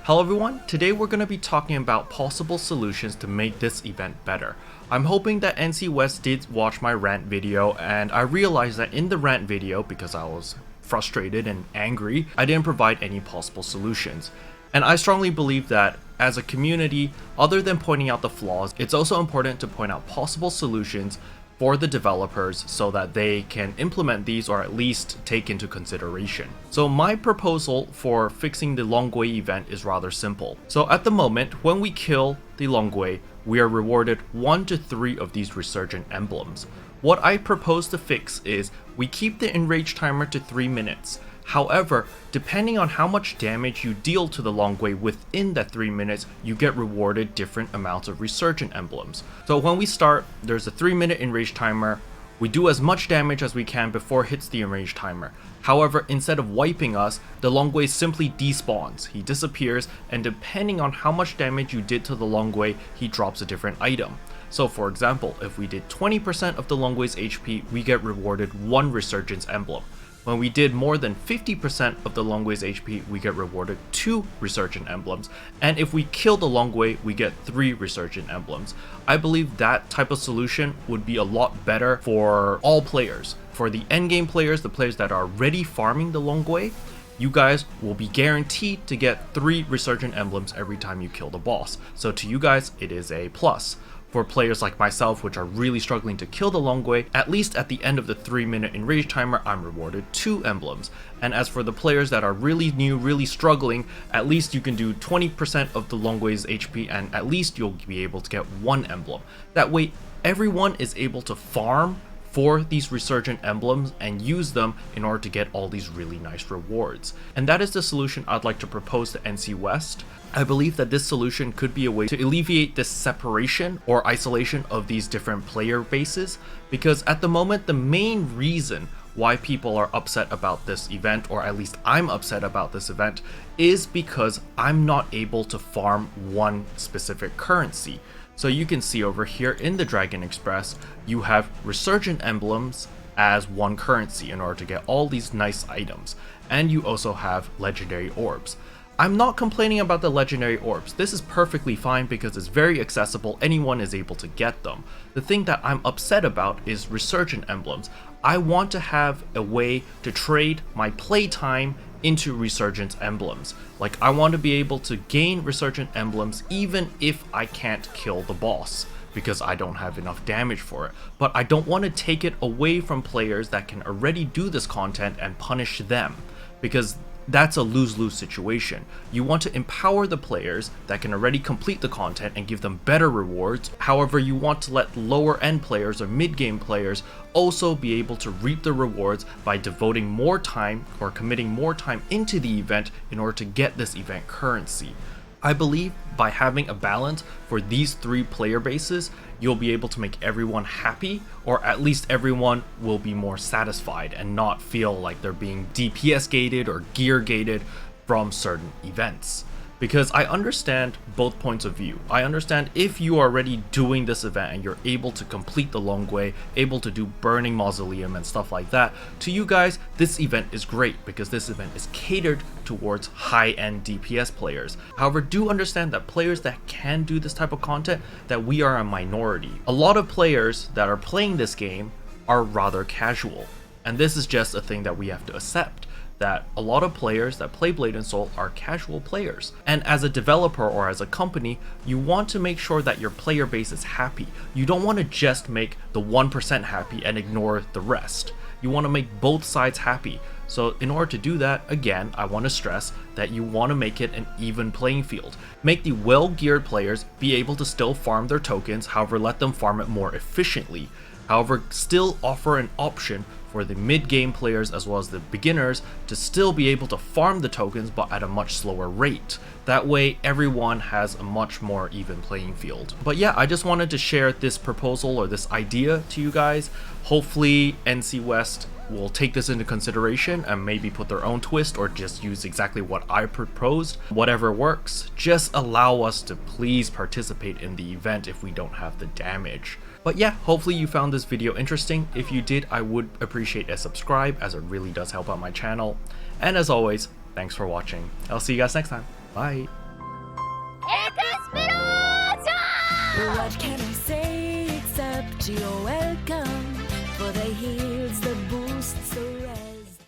Hello everyone, today we're going to be talking about possible solutions to make this event better. I'm hoping that NCWEST did watch my rant video, and I realized that in the rant video, because I was frustrated and angry, I didn't provide any possible solutions. And I strongly believe that as a community, other than pointing out the flaws, it's also important to point out possible solutions for the developers so that they can implement these or at least take into consideration. So my proposal for fixing the Longwei event is rather simple. So at the moment, when we kill the Longwei, we are rewarded 1 to 3 of these resurgent emblems. What I propose to fix is we keep the enrage timer to 3 minutes. However, depending on how much damage you deal to the Longwei within that 3 minutes, you get rewarded different amounts of resurgent emblems. So when we start, there's a 3-minute enrage timer. We do as much damage as we can before it hits the enrage timer. However, instead of wiping us, the Longwei simply despawns. He disappears, and depending on how much damage you did to the Longwei, he drops a different item. So for example, if we did 20% of the Longwei's HP, we get rewarded 1 resurgence emblem. When we did more than 50% of the Longwei's HP, we get rewarded 2 resurgent emblems, and if we kill the Longwei, we get 3 resurgent emblems. I believe that type of solution would be a lot better for all players. For the endgame players, the players that are already farming the Longwei, you guys will be guaranteed to get 3 resurgent emblems every time you kill the boss. So to you guys, it is a plus. For players like myself, which are really struggling to kill the Longwei, at least at the end of the 3-minute enrage timer, I'm rewarded 2 emblems. And as for the players that are really new, really struggling, at least you can do 20% of the Longwei's HP and at least you'll be able to get 1 emblem. That way, everyone is able to farm for these resurgent emblems and use them in order to get all these really nice rewards. And that is the solution I'd like to propose to NCWEST. I believe that this solution could be a way to alleviate this separation or isolation of these different player bases, because at the moment the main reason why people are upset about this event, or at least I'm upset about this event, is because I'm not able to farm one specific currency. So you can see over here in the Dragon Express, you have resurgent emblems as one currency in order to get all these nice items, and you also have legendary orbs. I'm not complaining about the legendary orbs. This is perfectly fine because it's very accessible, anyone is able to get them. The thing that I'm upset about is resurgent emblems. I want to have a way to trade my playtime into resurgent emblems. Like, I want to be able to gain resurgent emblems even if I can't kill the boss, because I don't have enough damage for it. But I don't want to take it away from players that can already do this content and punish them, because that's a lose-lose situation. You want to empower the players that can already complete the content and give them better rewards. However, you want to let lower-end players or mid-game players also be able to reap the rewards by devoting more time or committing more time into the event in order to get this event currency. I believe by having a balance for these 3 player bases, you'll be able to make everyone happy, or at least everyone will be more satisfied and not feel like they're being DPS gated or gear gated from certain events. Because I understand both points of view. I understand if you are already doing this event and you're able to complete the Longwei, able to do Burning Mausoleum and stuff like that, to you guys, this event is great because this event is catered towards high-end DPS players. However, do understand that players that can do this type of content, that we are a minority. A lot of players that are playing this game are rather casual, and this is just a thing that we have to accept. That a lot of players that play Blade and Soul are casual players. And as a developer or as a company, you want to make sure that your player base is happy. You don't want to just make the 1% happy and ignore the rest. You want to make both sides happy. So in order to do that, again, I want to stress that you want to make it an even playing field. Make the well-geared players be able to still farm their tokens, however, let them farm it more efficiently. However, still offer an option for the mid-game players as well as the beginners to still be able to farm the tokens but at a much slower rate. That way everyone has a much more even playing field. But yeah, I just wanted to share this proposal or this idea to you guys. Hopefully NCWEST will take this into consideration and maybe put their own twist or just use exactly what I proposed. Whatever works, just allow us to please participate in the event if we don't have the damage. But yeah, hopefully you found this video interesting. If you did, I would appreciate a subscribe as it really does help out my channel. And as always, thanks for watching. I'll see you guys next time. Bye! What can I say except you're welcome?